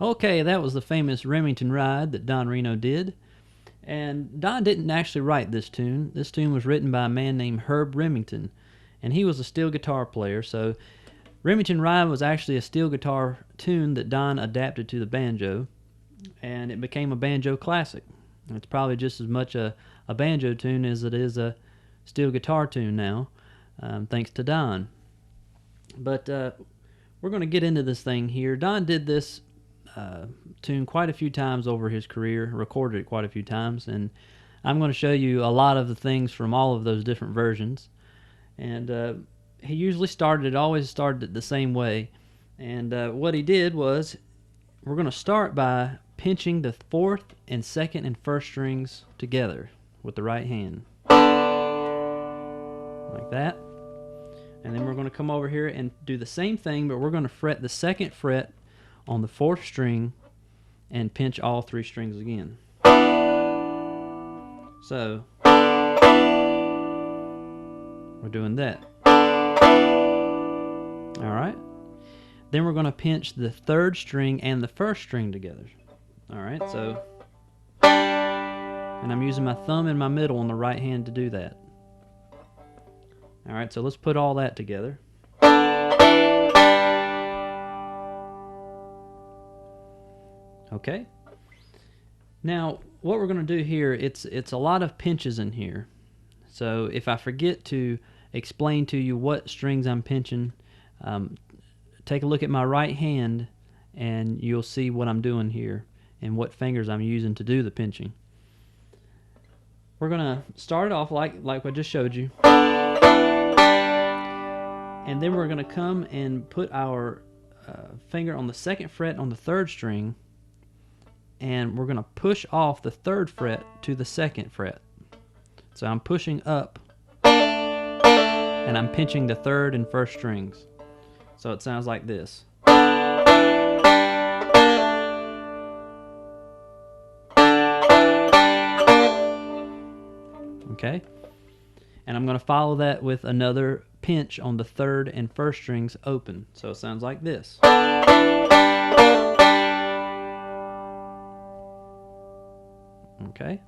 Okay, that was the famous Remington ride that Don Reno did. And Don didn't actually write this tune. This tune was written by a man named Herb Remington, and he was a steel guitar player. So Remington Ride was actually a steel guitar tune that Don adapted to the banjo, and it became a banjo classic. It's probably just as much a banjo tune as it is a steel guitar tune now, thanks to Don. But we're going to get into this thing here. Don did this tune quite a few times over his career, recorded it quite a few times, and I'm going to show you a lot of the things from all of those different versions. And he usually always started it the same way. And what he did was, we're going to start by pinching the fourth and second and first strings together with the right hand. Like that. And then we're going to come over here and do the same thing, but we're going to fret the second fret on the fourth string and pinch all three strings again. So, we're doing that. Alright. Then we're going to pinch the third string and the first string together. Alright, so, and I'm using my thumb and my middle on the right hand to do that. Alright, so let's put all that together. Okay. Now, what we're going to do here, it's a lot of pinches in here. So if I forget to explain to you what strings I'm pinching, take a look at my right hand and you'll see what I'm doing here and what fingers I'm using to do the pinching. We're going to start it off like I just showed you. And then we're going to come and put our finger on the second fret on the third string, and we're going to push off the third fret to the second fret. So I'm pushing up and I'm pinching the third and first strings. So it sounds like this. Okay? And I'm going to follow that with another pinch on the third and first strings open. So it sounds like this. Okay?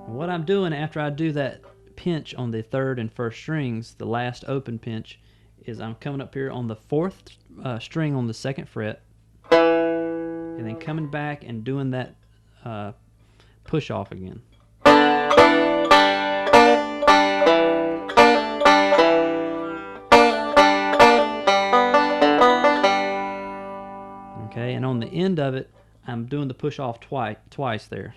What I'm doing after I do that pinch on the third and first strings, the last open pinch, is I'm coming up here on the fourth string on the second fret, and then coming back and doing that push off again. Okay, and on the end of it, I'm doing the push off twice there.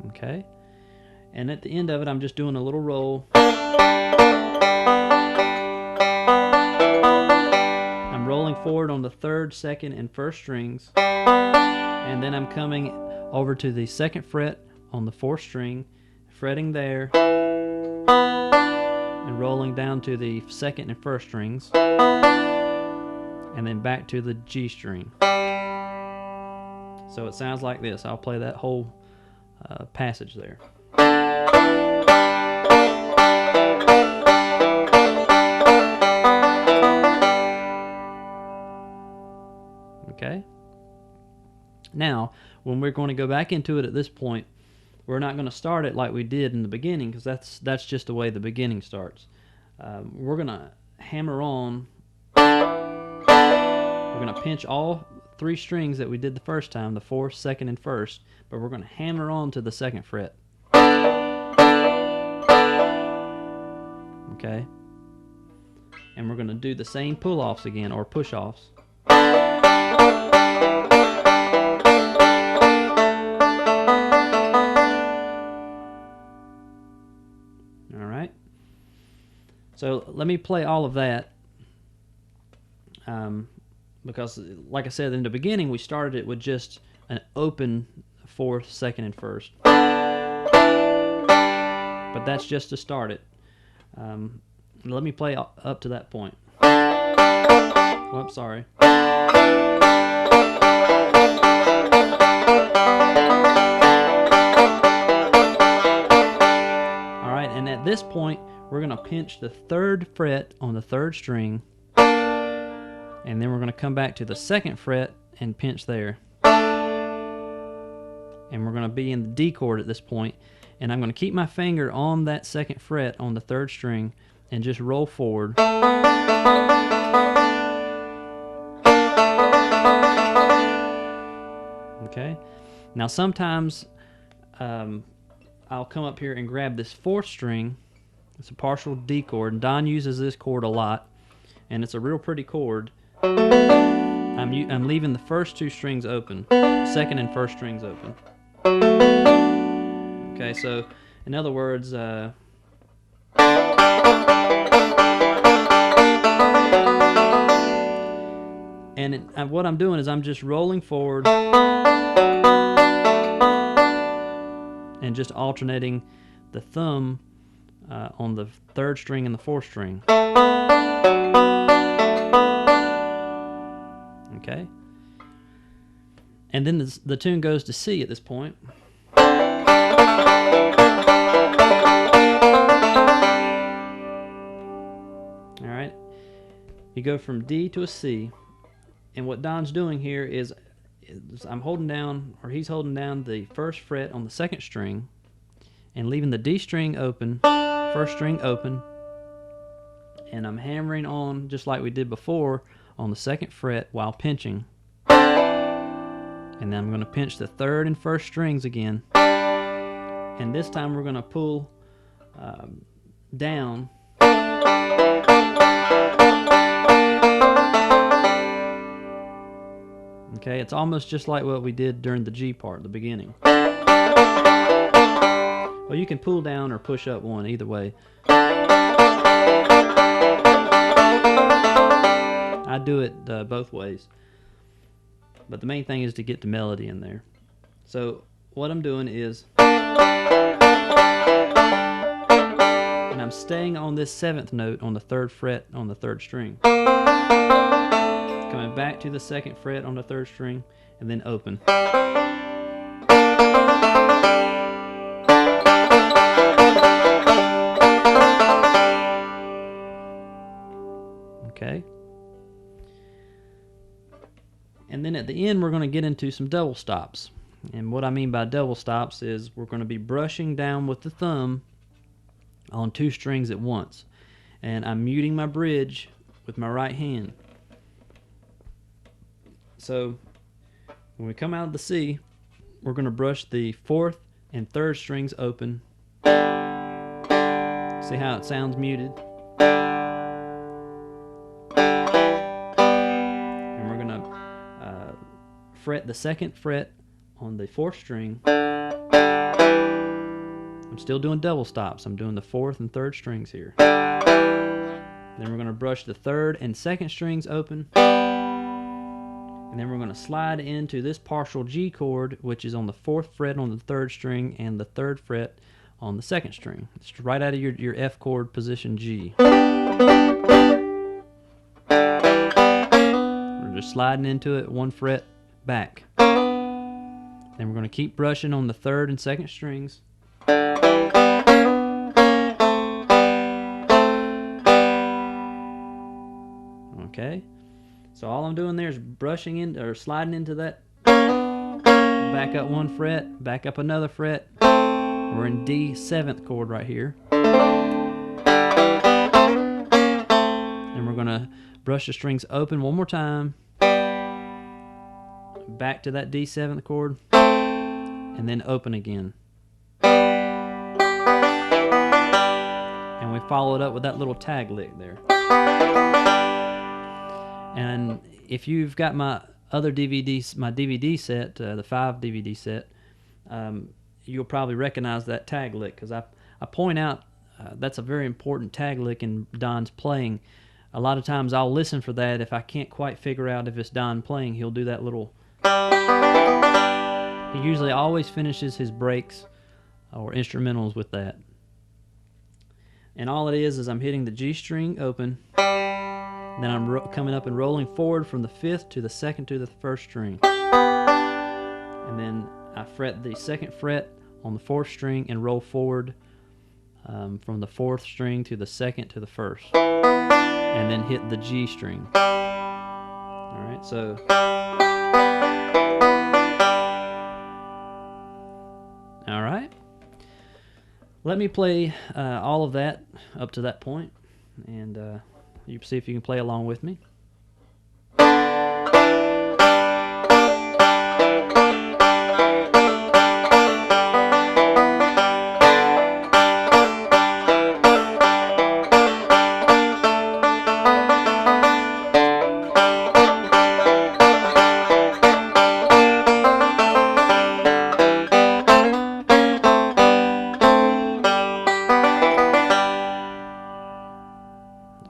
Okay, and at the end of it, I'm just doing a little roll. I'm rolling forward on the third, second, and first strings, and then I'm coming over to the second fret on the fourth string, fretting there, and rolling down to the second and first strings, and then back to the G string. So it sounds like this. I'll play that whole passage there. Okay? Now, when we're going to go back into it at this point, we're not going to start it like we did in the beginning, because that's just the way the beginning starts. We're going to hammer on. We're going to pinch all three strings that we did the first time, the fourth, second, and first, but we're going to hammer on to the second fret. Okay? And we're going to do the same pull-offs again, or push-offs. Alright? So let me play all of that. Because, like I said in the beginning, we started it with just an open fourth, second, and first. But that's just to start it. Let me play up to that point. Whoops, sorry. going to pinch the 3rd fret on the 3rd string, and then we're going to come back to the 2nd fret and pinch there. And we're going to be in the D chord at this point, and I'm going to keep my finger on that 2nd fret on the 3rd string and just roll forward. Okay, now sometimes I'll come up here and grab this 4th string. It's a partial D chord, and Don uses this chord a lot, and it's a real pretty chord. I'm leaving the first 2 strings open, 2nd and 1st strings open. Okay, so in other words, what I'm doing is I'm just rolling forward and just alternating the thumb on the 3rd string and the 4th string. Okay, and then the tune goes to C at this point. All right, you go from D to a C, and what Don's doing here is I'm holding down, or he's holding down the 1st fret on the 2nd string and leaving the D string open, 1st string open, and I'm hammering on just like we did before on the 2nd fret while pinching. And then I'm going to pinch the 3rd and 1st strings again, and this time we're going to pull down. Okay, it's almost just like what we did during the G part at the beginning. Well, you can pull down or push up one, either way. I do it both ways, but the main thing is to get the melody in there. So what I'm doing is, and I'm staying on this 7th note on the 3rd fret on the 3rd string, coming back to the 2nd fret on the 3rd string, and then open. Okay. And then at the end, we're going to get into some double stops. And what I mean by double stops is we're going to be brushing down with the thumb on 2 strings at once. And I'm muting my bridge with my right hand. So when we come out of the C, we're going to brush the 4th and 3rd strings open. See how it sounds muted? And we're going to fret the 2nd fret on the 4th string. I'm still doing double stops. I'm doing the 4th and 3rd strings here. Then we're going to brush the 3rd and 2nd strings open. And then we're going to slide into this partial G chord, which is on the 4th fret on the 3rd string and the 3rd fret on the 2nd string. It's right out of your F chord position G. We're just sliding into it 1 fret back. Then we're going to keep brushing on the 3rd and 2nd strings. Okay. So all I'm doing there is brushing in or sliding into that, back up 1 fret, back up another fret. We're in D 7th chord right here. And we're going to brush the strings open 1 more time, back to that D 7th chord, and then open again. And we follow it up with that little tag lick there. And if you've got my other DVDs, my DVD set, the 5 DVD set, you'll probably recognize that tag lick, because I point out that's a very important tag lick in Don's playing. A lot of times I'll listen for that. If I can't quite figure out if it's Don playing, he'll do that little... He usually always finishes his breaks or instrumentals with that. And all it is I'm hitting the G string open. Then I'm coming up and rolling forward from the 5th to the 2nd to the 1st string. And then I fret the 2nd fret on the 4th string and roll forward from the 4th string to the 2nd to the 1st, and then hit the G string. Alright, so alright. Let me play all of that up to that point, and you see if you can play along with me.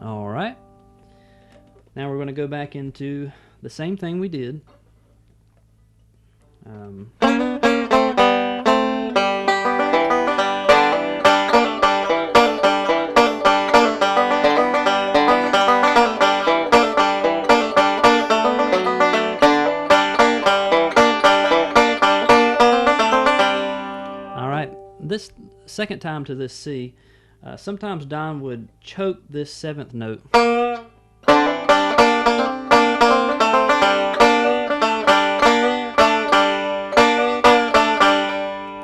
Alright, now we're going to go back into the same thing we did. Alright, this second time to this C, sometimes Don would choke this 7th note.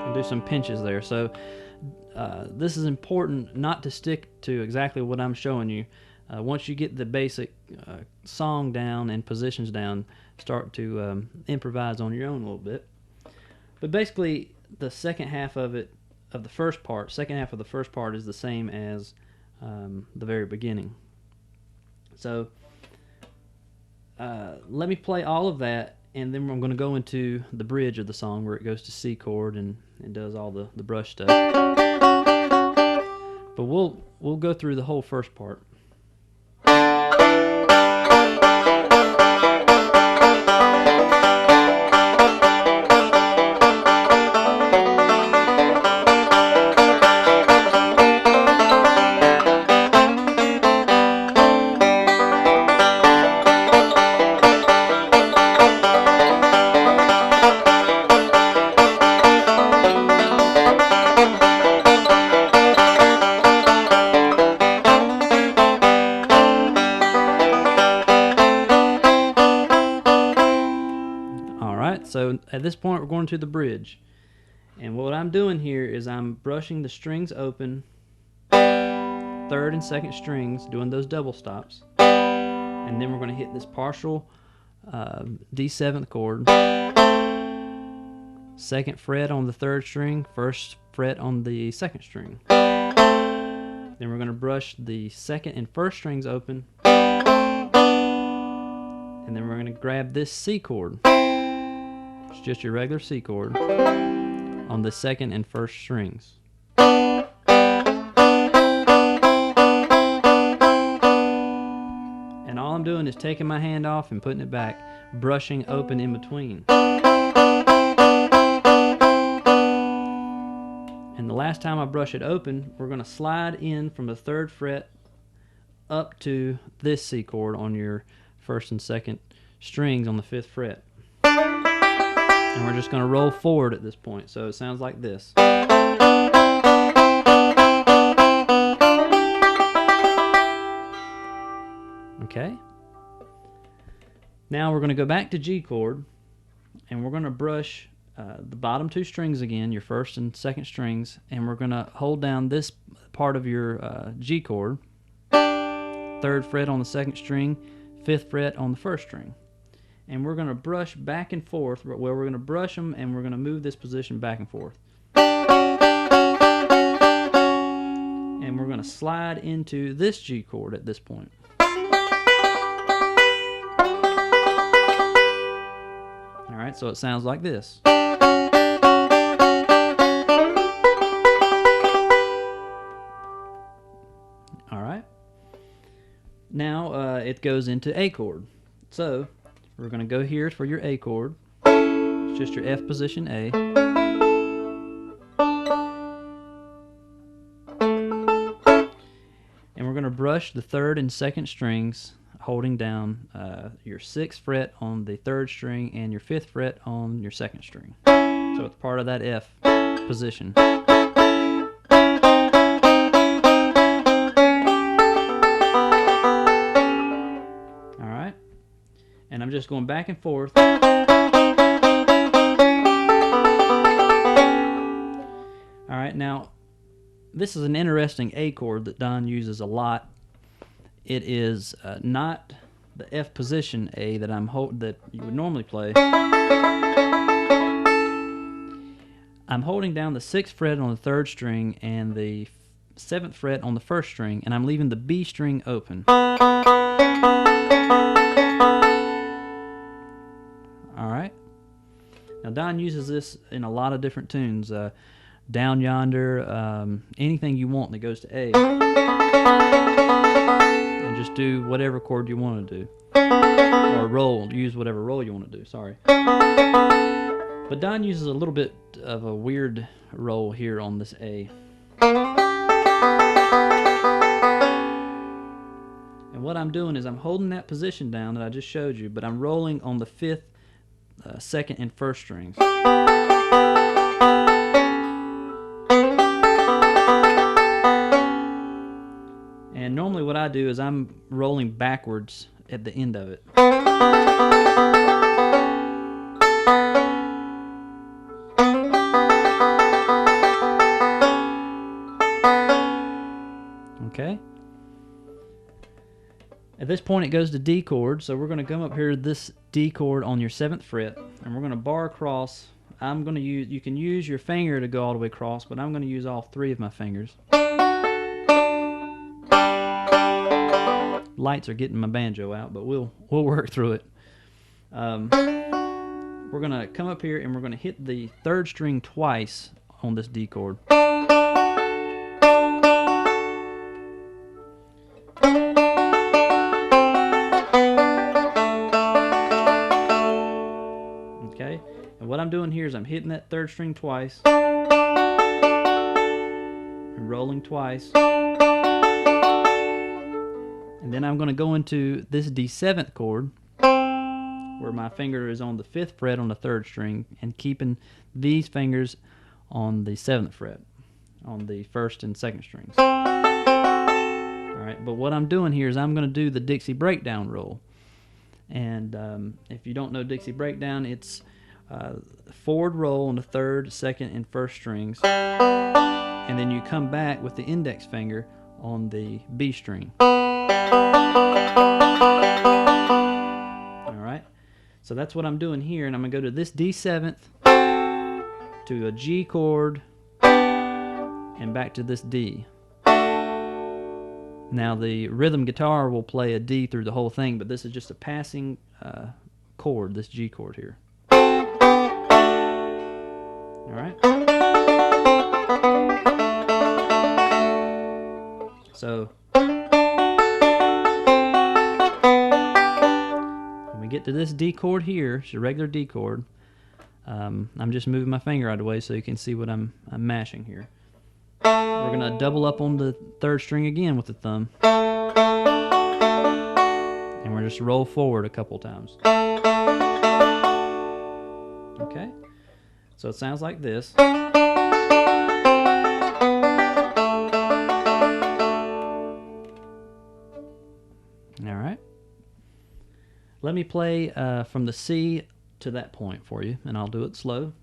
And do some pinches there. So this is important not to stick to exactly what I'm showing you. Once you get the basic song down and positions down, start to improvise on your own a little bit. But basically, the second half of it, of the first part, second half of the first part is the same as the very beginning. So let me play all of that, and then I'm going to go into the bridge of the song where it goes to C chord and does all the brush stuff. But we'll go through the whole first part. So at this point we're going to the bridge, and what I'm doing here is I'm brushing the strings open, 3rd and 2nd strings, doing those double stops, and then we're going to hit this partial D7th chord, 2nd fret on the 3rd string, 1st fret on the 2nd string. Then we're going to brush the 2nd and 1st strings open, and then we're going to grab this C chord. It's just your regular C chord on the 2nd and 1st strings. And all I'm doing is taking my hand off and putting it back, brushing open in between. And the last time I brush it open, we're going to slide in from the 3rd fret up to this C chord on your 1st and 2nd strings on the 5th fret. And we're just going to roll forward at this point, so it sounds like this. Okay. Now we're going to go back to G chord, and we're going to brush the bottom 2 strings again, your 1st and 2nd strings, and we're going to hold down this part of your G chord, 3rd fret on the 2nd string, 5th fret on the 1st string. And we're going to brush back and forth, where we're going to brush them and we're going to move this position back and forth. And we're going to slide into this G chord at this point. Alright, so it sounds like this. Alright. Now it goes into A chord. So we're going to go here for your A chord. It's just your F position A. And we're going to brush the 3rd and 2nd strings, holding down your 6th fret on the 3rd string and your 5th fret on your 2nd string. So it's part of that F position. And I'm just going back and forth. Alright, now this is an interesting A chord that Don uses a lot. It is not the F position A that that you would normally play. I'm holding down the 6th fret on the 3rd string and the 7th fret on the 1st string, and I'm leaving the B string open. Alright. Now Don uses this in a lot of different tunes. Down Yonder, anything you want that goes to A. And just do whatever chord you want to do. Or roll, use whatever roll you want to do, sorry. But Don uses a little bit of a weird roll here on this A. And what I'm doing is I'm holding that position down that I just showed you, but I'm rolling on the 5th, 2nd, and 1st strings. And normally what I do is I'm rolling backwards at the end of it. Okay? At this point it goes to D chord, so we're going to come up here to this D chord on your 7th fret, and we're going to bar across. I'm going to use, you can use your finger to go all the way across, but I'm going to use all 3 of my fingers. Lights are getting my banjo out, but we'll work through it. We're going to come up here and we're going to hit the 3rd string twice on this D chord. Okay, and what I'm doing here is I'm hitting that 3rd string twice and rolling twice. And then I'm going to go into this D7th chord where my finger is on the 5th fret on the 3rd string and keeping these fingers on the 7th fret on the 1st and 2nd strings. Alright, but what I'm doing here is I'm going to do the Dixie breakdown roll. And if you don't know Dixie breakdown, it's forward roll on the 3rd, 2nd, and 1st strings. And then you come back with the index finger on the B string. Alright, so that's what I'm doing here, and I'm going to go to this D7th, to a G chord, and back to this D. Now the rhythm guitar will play a D through the whole thing, but this is just a passing chord, this G chord here. Alright? So when we get to this D chord here, it's a regular D chord. I'm just moving my finger out of the way so you can see what I'm mashing here. We're going to double up on the 3rd string again with the thumb. And we're just roll forward a couple times. Okay? So it sounds like this. Alright. Let me play from the C to that point for you, and I'll do it slow.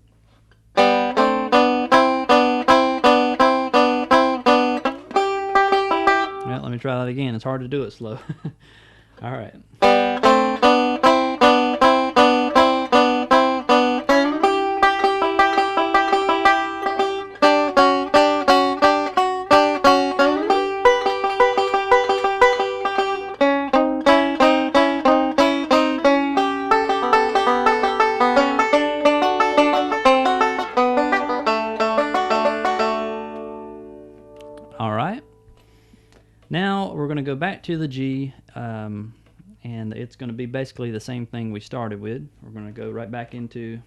Well, let me try that again. It's hard to do it slow. Alright. Alright. Now we're going to go back to the G, and it's going to be basically the same thing we started with. We're going to go right back into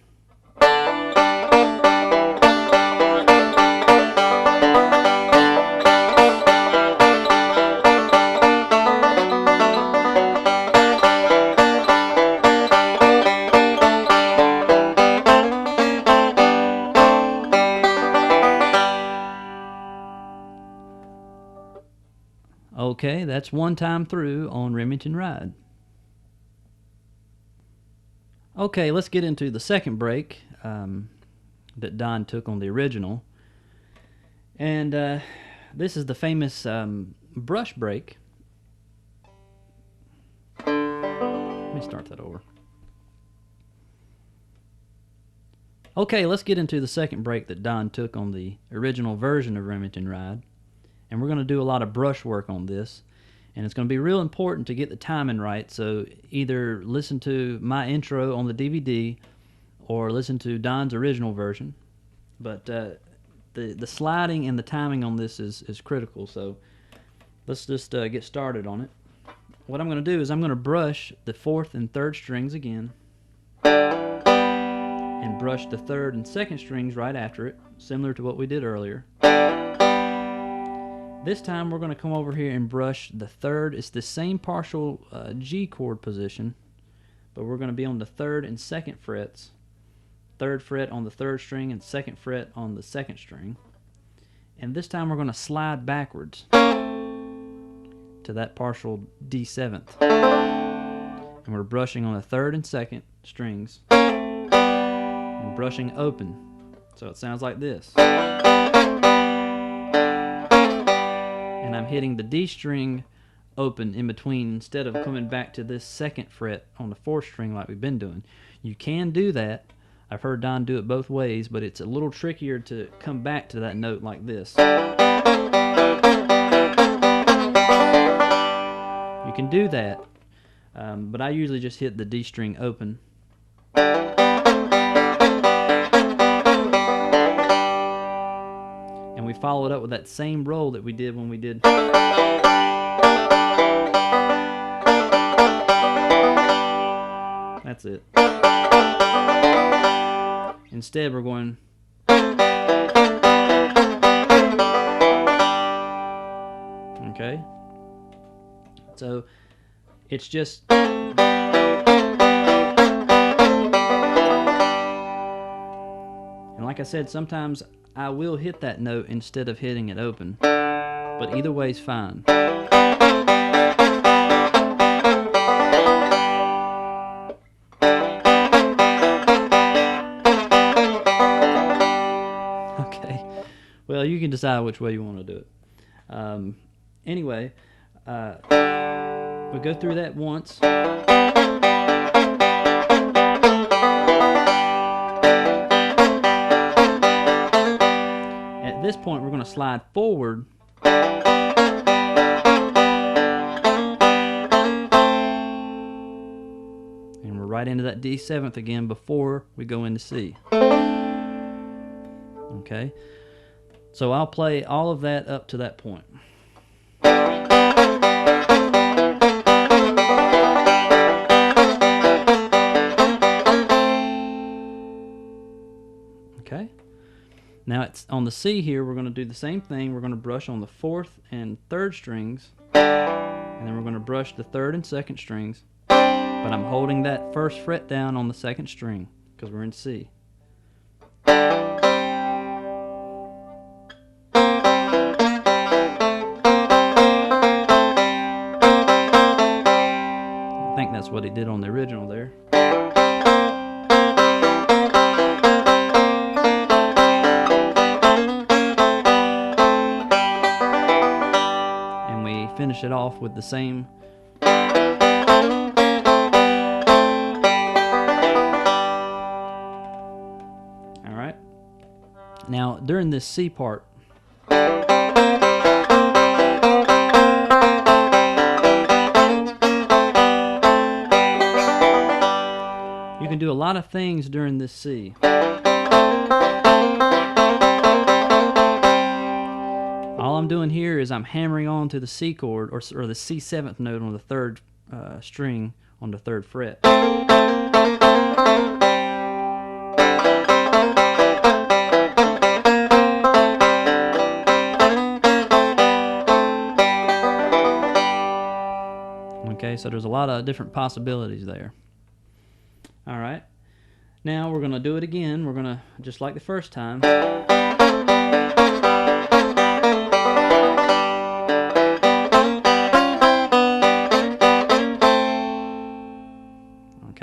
okay, that's one time through on Remington Ride. Okay, let's get into the second break that Don took on the original. And this is the famous brush break. Let me start that over. Okay, let's get into the second break that Don took on the original version of Remington Ride. And we're going to do a lot of brush work on this. And it's going to be real important to get the timing right, so either listen to my intro on the DVD or listen to Don's original version. But the sliding and the timing on this is critical, so let's just get started on it. What I'm going to do is I'm going to brush the 4th and 3rd strings again, and brush the 3rd and 2nd strings right after it, similar to what we did earlier. This time we're going to come over here and brush the 3rd. It's the same partial G chord position, but we're going to be on the 3rd and 2nd frets. 3rd fret on the 3rd string and 2nd fret on the 2nd string. And this time we're going to slide backwards to that partial D7th. And we're brushing on the 3rd and 2nd strings and brushing open. So it sounds like this. And I'm hitting the D string open in between instead of coming back to this 2nd fret on the 4th string like we've been doing. You can do that. I've heard Don do it both ways, but it's a little trickier to come back to that note like this. You can do that, but I usually just hit the D string open. And we follow it up with that same roll that we did when we did. That's it. Instead, we're going. Okay. So it's just. And like I said, sometimes I will hit that note instead of hitting it open, but either way is fine. Okay, well, you can decide which way you want to do it. Anyway, we'll go through that once. At this point, we're going to slide forward. And we're right into that D7th again before we go into C. Okay, so I'll play all of that up to that point. Okay. Now it's on the C here, we're going to do the same thing. We're going to brush on the 4th and 3rd strings, and then we're going to brush the 3rd and 2nd strings, but I'm holding that 1st fret down on the 2nd string because we're in C. I think that's what he did on the original there. Finish it off with the same. All right. Now, during this C part, you can do a lot of things during this C. All I'm doing here is I'm hammering on to the C chord, or the C7th note on the 3rd string on the 3rd fret. Okay, so there's a lot of different possibilities there. All right, now we're going to do it again. We're going to, just like the first time.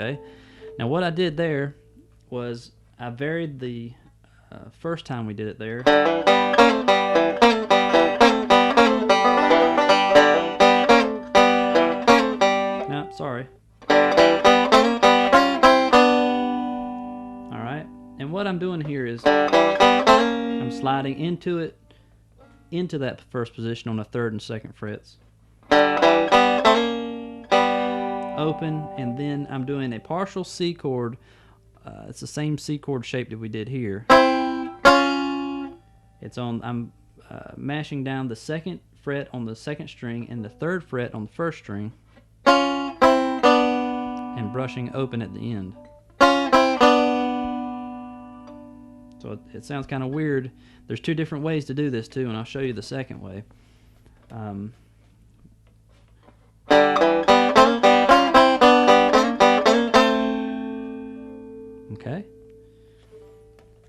Okay, Now what I did there was I varied the first time we did it there. No, sorry. Alright, and what I'm doing here is I'm sliding into that first position on the 3rd and 2nd frets. Open, and then I'm doing a partial C chord. It's the same C chord shape that we did here. I'm mashing down the 2nd fret on the 2nd string and the 3rd fret on the 1st string, and brushing open at the end. So it sounds kind of weird. There's 2 different ways to do this too, and I'll show you the second way. Okay.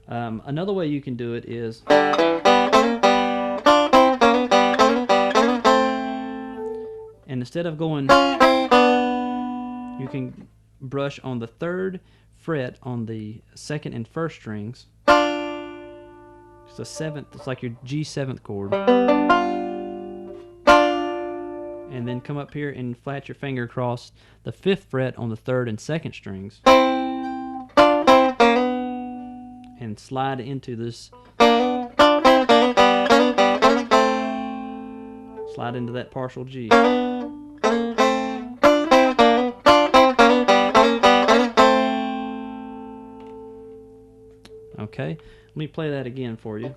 Another way you can do it is and instead of going, you can brush on the 3rd fret on the 2nd and 1st strings. It's the 7th, it's like your G7th chord. And then come up here and flat your finger across the 5th fret on the 3rd and 2nd strings. And slide into this, slide into that partial G. Okay, let me play that again for you.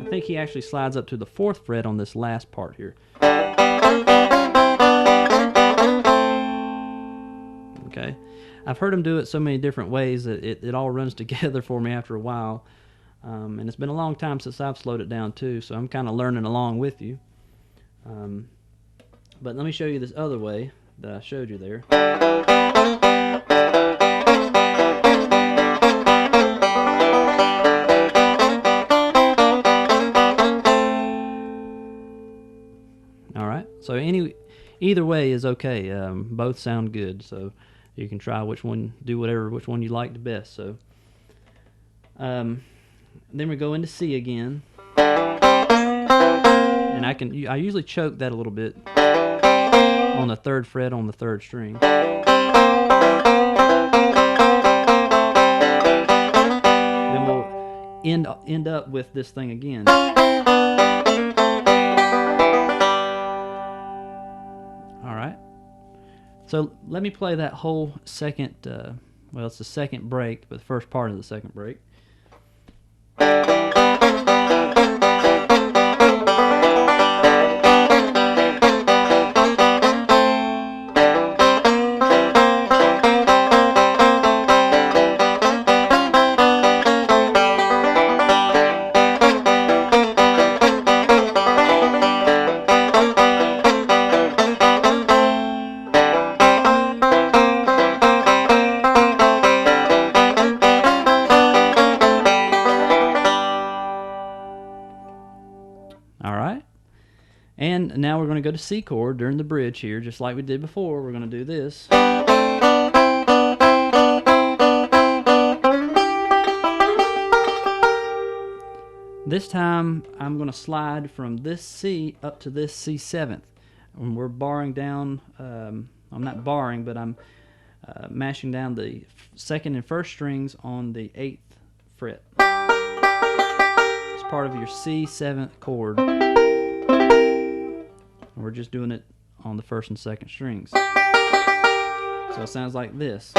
I think he actually slides up to the 4th fret on this last part here. Okay, I've heard him do it so many different ways that it all runs together for me after a while. And it's been a long time since I've slowed it down too, so I'm kind of learning along with you. But let me show you this other way that I showed you there. Alright, so either way is okay. Both sound good, so you can try which one you like the best. So then we go into C again, and I usually choke that a little bit on the 3rd fret on the 3rd string. Then we'll end up with this thing again. All right. So let me play that whole second. Well, it's the second break, but the first part of the second break. Alright, and now we're going to go to C chord during the bridge here, just like we did before. We're going to do this. This time I'm going to slide from this C up to this C7th. And we're barring down, I'm not barring, but I'm mashing down the 2nd and 1st strings on the 8th fret. It's part of your C7th chord. And we're just doing it on the 1st and 2nd strings. So it sounds like this.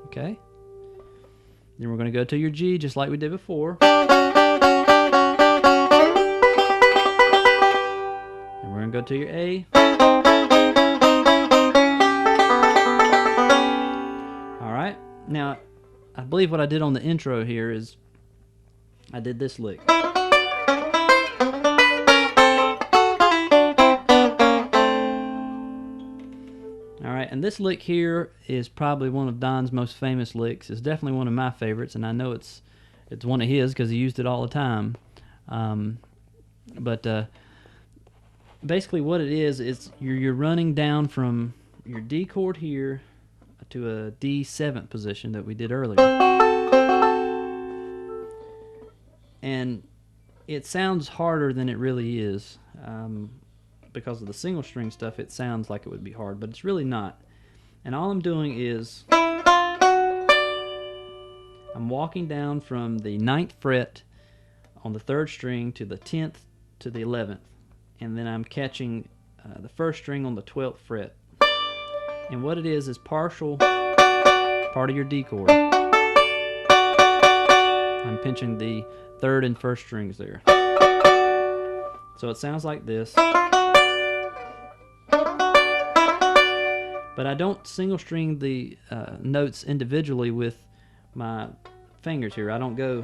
Okay. Then we're going to go to your G just like we did before. And we're going to go to your A. Alright. Now, I believe what I did on the intro here is I did this lick. Alright. Alright, and this lick here is probably one of Don's most famous licks. It's definitely one of my favorites, and I know it's one of his because he used it all the time. Basically what it is you're running down from your D chord here to a D7th position that we did earlier. And it sounds harder than it really is. Because of the single string stuff, it sounds like it would be hard, but it's really not. And all I'm doing is I'm walking down from the 9th fret on the 3rd string to the 10th to the 11th, and then I'm catching the 1st string on the 12th fret. And what it is partial part of your D chord. I'm pinching the 3rd and 1st strings there. So it sounds like this. But I don't single string the notes individually with my fingers here. I don't go.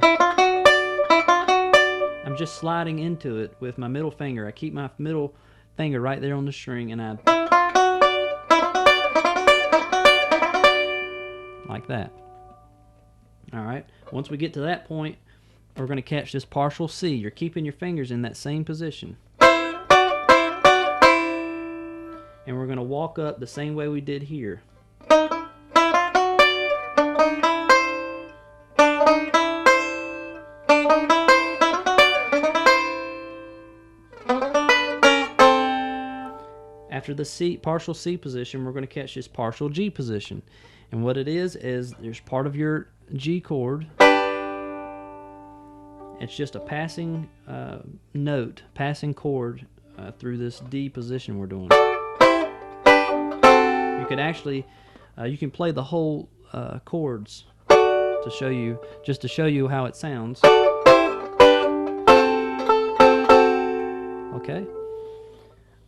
I'm just sliding into it with my middle finger. I keep my middle finger right there on the string, and I like that. Alright, once we get to that point, we're going to catch this partial C. You're keeping your fingers in that same position. And we're going to walk up the same way we did here. After the C, partial C position, we're going to catch this partial G position. And what it is there's part of your G chord. It's just a passing note, passing chord through this D position we're doing. You could actually, you can play the whole chords to show you, just to show you how it sounds. Okay.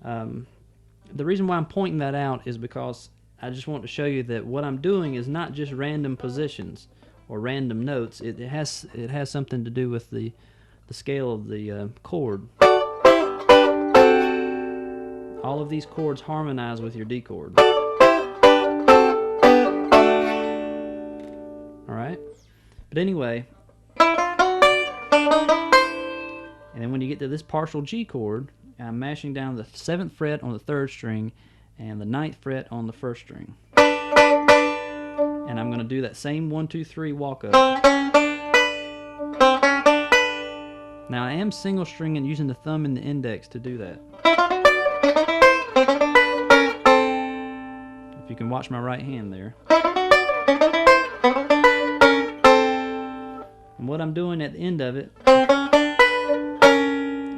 The reason why I'm pointing that out is because I just want to show you that what I'm doing is not just random positions or random notes. It has something to do with the scale of the chord. All of these chords harmonize with your D chord. Alright? But anyway, and then when you get to this partial G chord, I'm mashing down the 7th fret on the 3rd string and the 9th fret on the 1st string. And I'm going to do that same 1, 2, 3 walk up. Now I am single stringing using the thumb and the index to do that. If you can watch my right hand there. And what I'm doing at the end of it,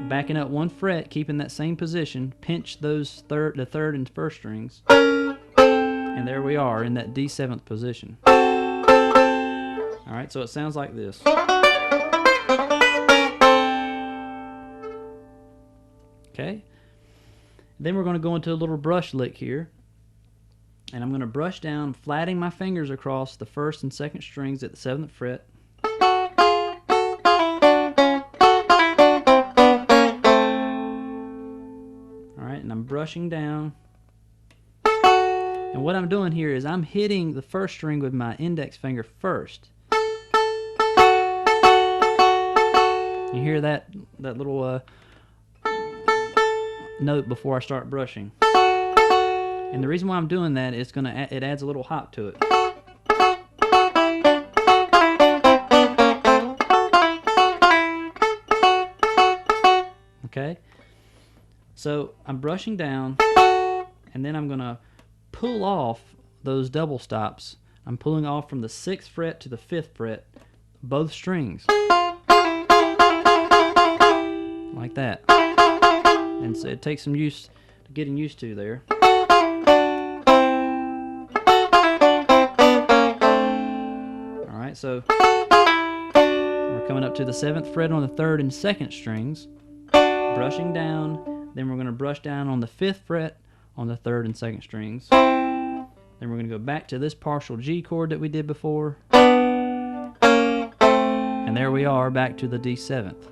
backing up 1 fret, keeping that same position, pinch those the 3rd and 1st strings, and there we are in that D7th position. Alright, so it sounds like this. Okay? Then we're going to go into a little brush lick here, and I'm going to brush down, flatting my fingers across the 1st and 2nd strings at the 7th fret. And I'm brushing down, and what I'm doing here is I'm hitting the 1st string with my index finger first. You hear that little note before I start brushing, and the reason why I'm doing that is it adds a little hop to it. Okay? So I'm brushing down, and then I'm going to pull off those double stops. I'm pulling off from the 6th fret to the 5th fret, both strings. Like that. And so it takes some getting used to there. Alright, so we're coming up to the 7th fret on the 3rd and 2nd strings, brushing down. Then we're going to brush down on the 5th fret on the 3rd and 2nd strings. Then we're going to go back to this partial G chord that we did before. And there we are, back to the D7th.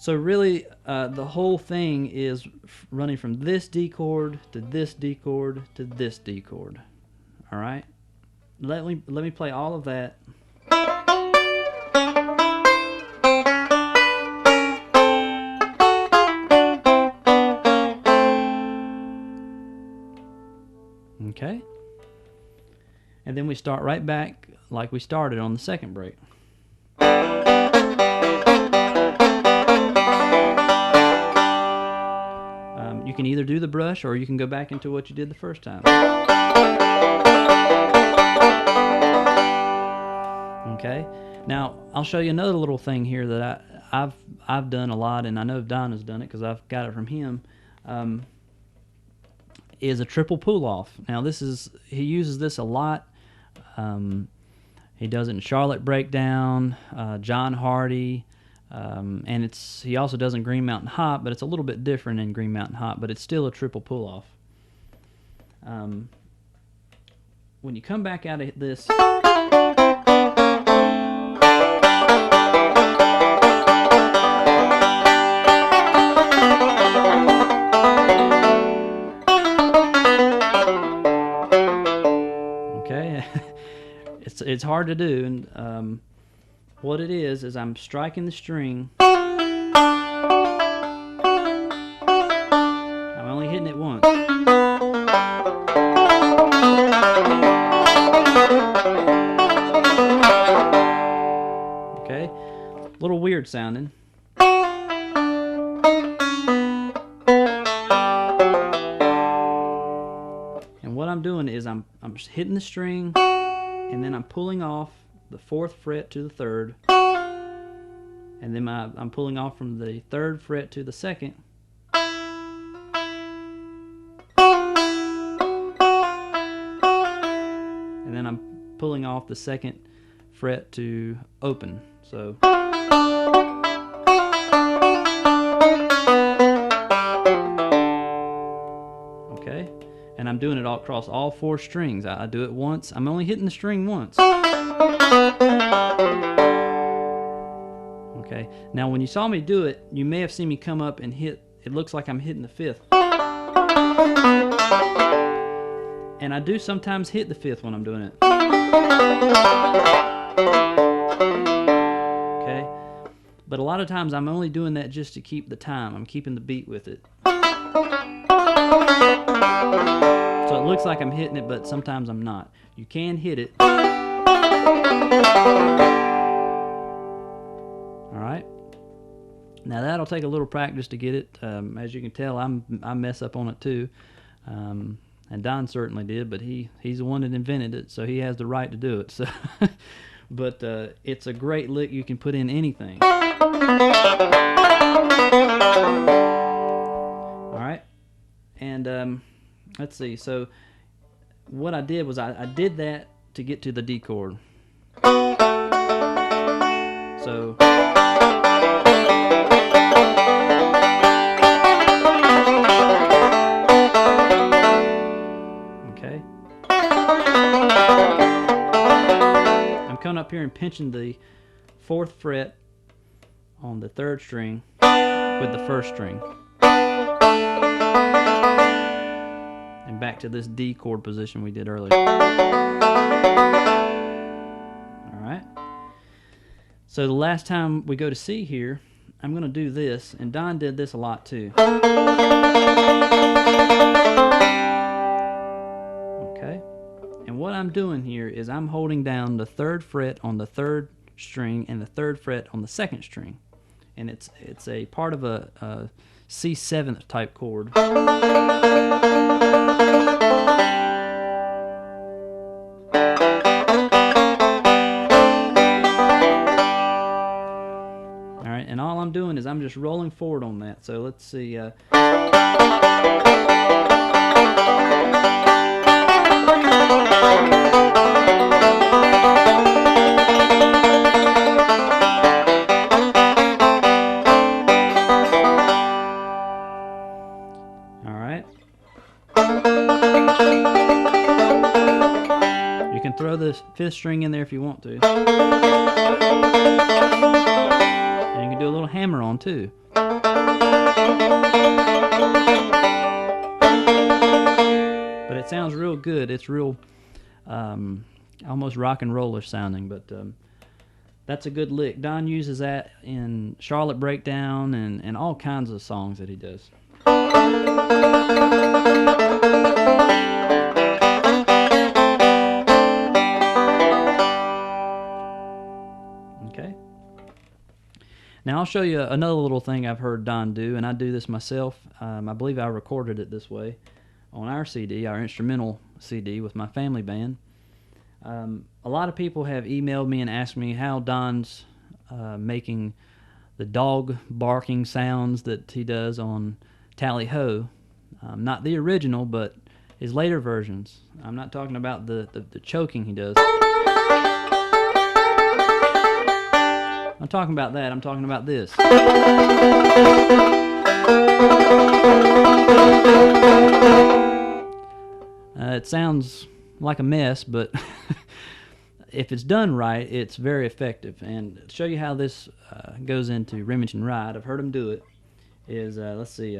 So really, the whole thing is running from this D chord to this D chord to this D chord. All right. Let me play all of that. Okay. And then we start right back like we started on the second break. You can either do the brush or you can go back into what you did the first time. Okay. Now I'll show you another little thing here that I've done a lot, and I know Don has done it because I've got it from him. Is a triple pull off. Now he uses this a lot. He does it in Charlotte Breakdown, John Hardy, and he also does in Green Mountain Hop, but it's a little bit different in Green Mountain Hop, but it's still a triple pull off. When you come back out of this, okay, it's hard to do, and what it is I'm striking the string. I'm only hitting it once. Okay, a little weird sounding. And what I'm doing is I'm just hitting the string, and then I'm pulling off the 4th fret to the 3rd, and then I'm pulling off from the 3rd fret to the 2nd, and then I'm pulling off the 2nd fret to open. So okay, and I'm doing it all across all 4 strings. I do it once. I'm only hitting the string once. Okay, now when you saw me do it, you may have seen me come up and hit, it looks like I'm hitting the 5th. And I do sometimes hit the 5th when I'm doing it. Okay, but a lot of times I'm only doing that just to keep the time. I'm keeping the beat with it. So it looks like I'm hitting it, but sometimes I'm not. You can hit it. Alright. Now that'll take a little practice to get it. As you can tell, I mess up on it too. And Don certainly did, but he's the one that invented it, so he has the right to do it. So, but it's a great lick you can put in anything. Alright. And let's see. So what I did was I did that to get to the D chord. So okay. I'm coming up here and pinching the 4th fret on the 3rd string with the 1st string. And back to this D chord position we did earlier. Alright. So the last time we go to C here, I'm going to do this, and Don did this a lot too. Okay. And what I'm doing here is I'm holding down the 3rd fret on the 3rd string and the 3rd fret on the 2nd string. And it's a part of a C7 type chord. Alright, and all I'm doing is I'm just rolling forward on that. So let's see. You can throw the 5th string in there if you want to. And you can do a little hammer on too. But it sounds real good. It's real almost rock and rollish sounding, but that's a good lick. Don uses that in Charlotte Breakdown and all kinds of songs that he does. Okay. Now I'll show you another little thing I've heard Don do, and I do this myself. I believe I recorded it this way on our CD, our instrumental CD with my family band. A lot of people have emailed me and asked me how Don's making the dog barking sounds that he does on Tally Ho. Not the original, but his later versions. I'm not talking about the choking he does. I'm talking about that. I'm talking about this. It sounds like a mess, but if it's done right, it's very effective. And to show you how this goes into Remington Ride, I've heard him do it, is, let's see.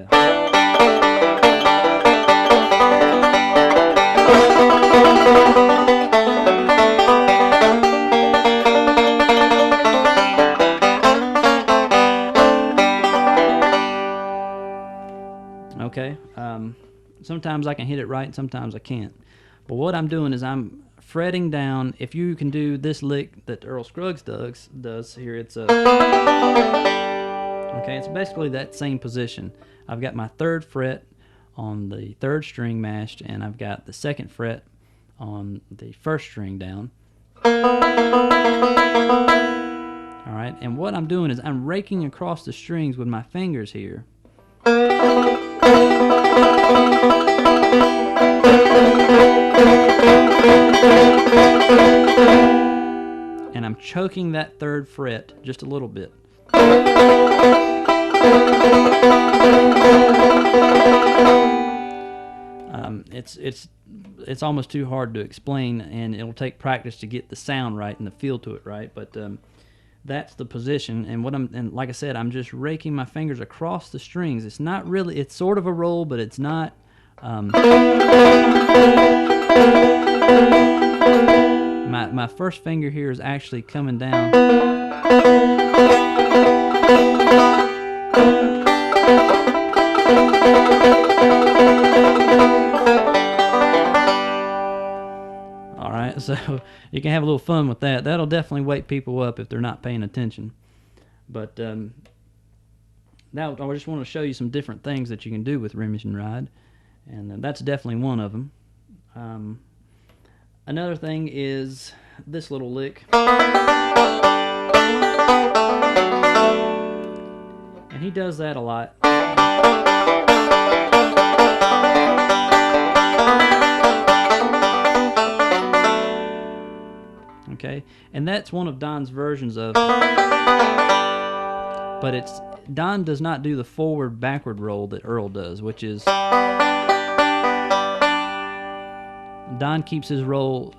Okay, sometimes I can hit it right and sometimes I can't. But what I'm doing is I'm fretting down. If you can do this lick that Earl Scruggs does here, it's a... Okay, it's basically that same position. I've got my 3rd fret on the 3rd string mashed, and I've got the 2nd fret on the 1st string down. Alright, and what I'm doing is I'm raking across the strings with my fingers here. And I'm choking that 3rd fret just a little bit. It's almost too hard to explain, and it'll take practice to get the sound right and the feel to it right. But that's the position, and like I said, I'm just raking my fingers across the strings. It's not really, it's sort of a roll, but it's not. My first finger here is actually coming down. Alright, so you can have a little fun with that. That'll definitely wake people up if they're not paying attention. But now I just want to show you some different things that you can do with Remington Ride, and that's definitely one of them. Another thing is this little lick. And he does that a lot. Okay, and that's one of Don's versions of, but Don does not do the forward backward roll that Earl does, which is Don keeps his roll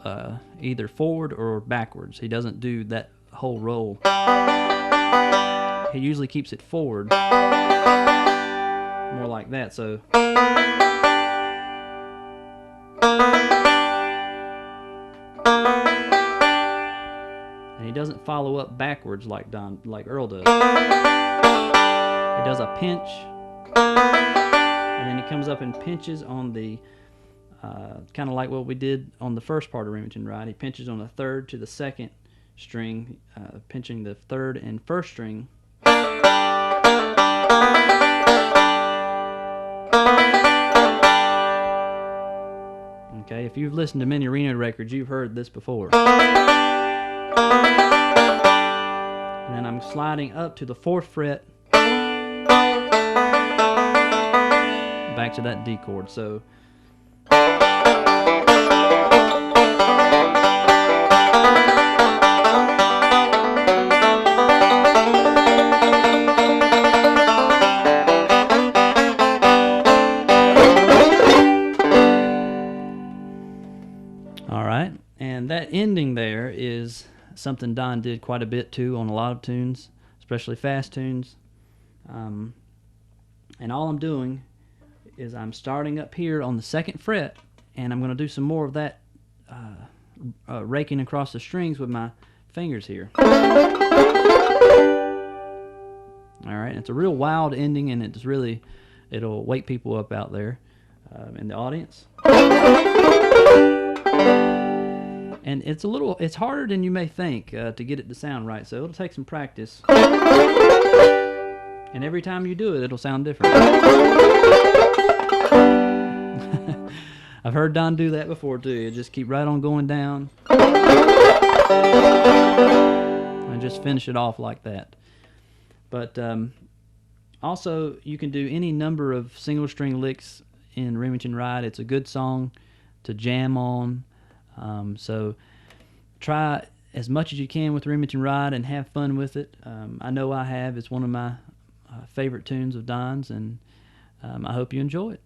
either forward or backwards. He doesn't do that whole roll. He usually keeps it forward, more like that. So. And he doesn't follow up backwards like Earl does. He does a pinch, and then he comes up and pinches on the kind of like what we did on the first part of Remington Ride. He pinches on the 3rd to the 2nd string, pinching the 3rd and 1st string. Okay, if you've listened to many Reno records, you've heard this before. And then I'm sliding up to the 4th fret, back to that D chord. So. Alright, and that ending there is something Don did quite a bit too on a lot of tunes, especially fast tunes. And all I'm doing is I'm starting up here on the 2nd fret, and I'm going to do some more of that raking across the strings with my fingers here. Alright, it's a real wild ending, and it'll wake people up out there in the audience. And it's harder than you may think to get it to sound right, so it'll take some practice. And every time you do it, it'll sound different. I've heard Don do that before too. You just keep right on going down and just finish it off like that. But also, you can do any number of single string licks in Remington Ride. It's a good song to jam on. So try as much as you can with Remington Ride and have fun with it. I know I have. It's one of my favorite tunes of Don's, and I hope you enjoy it.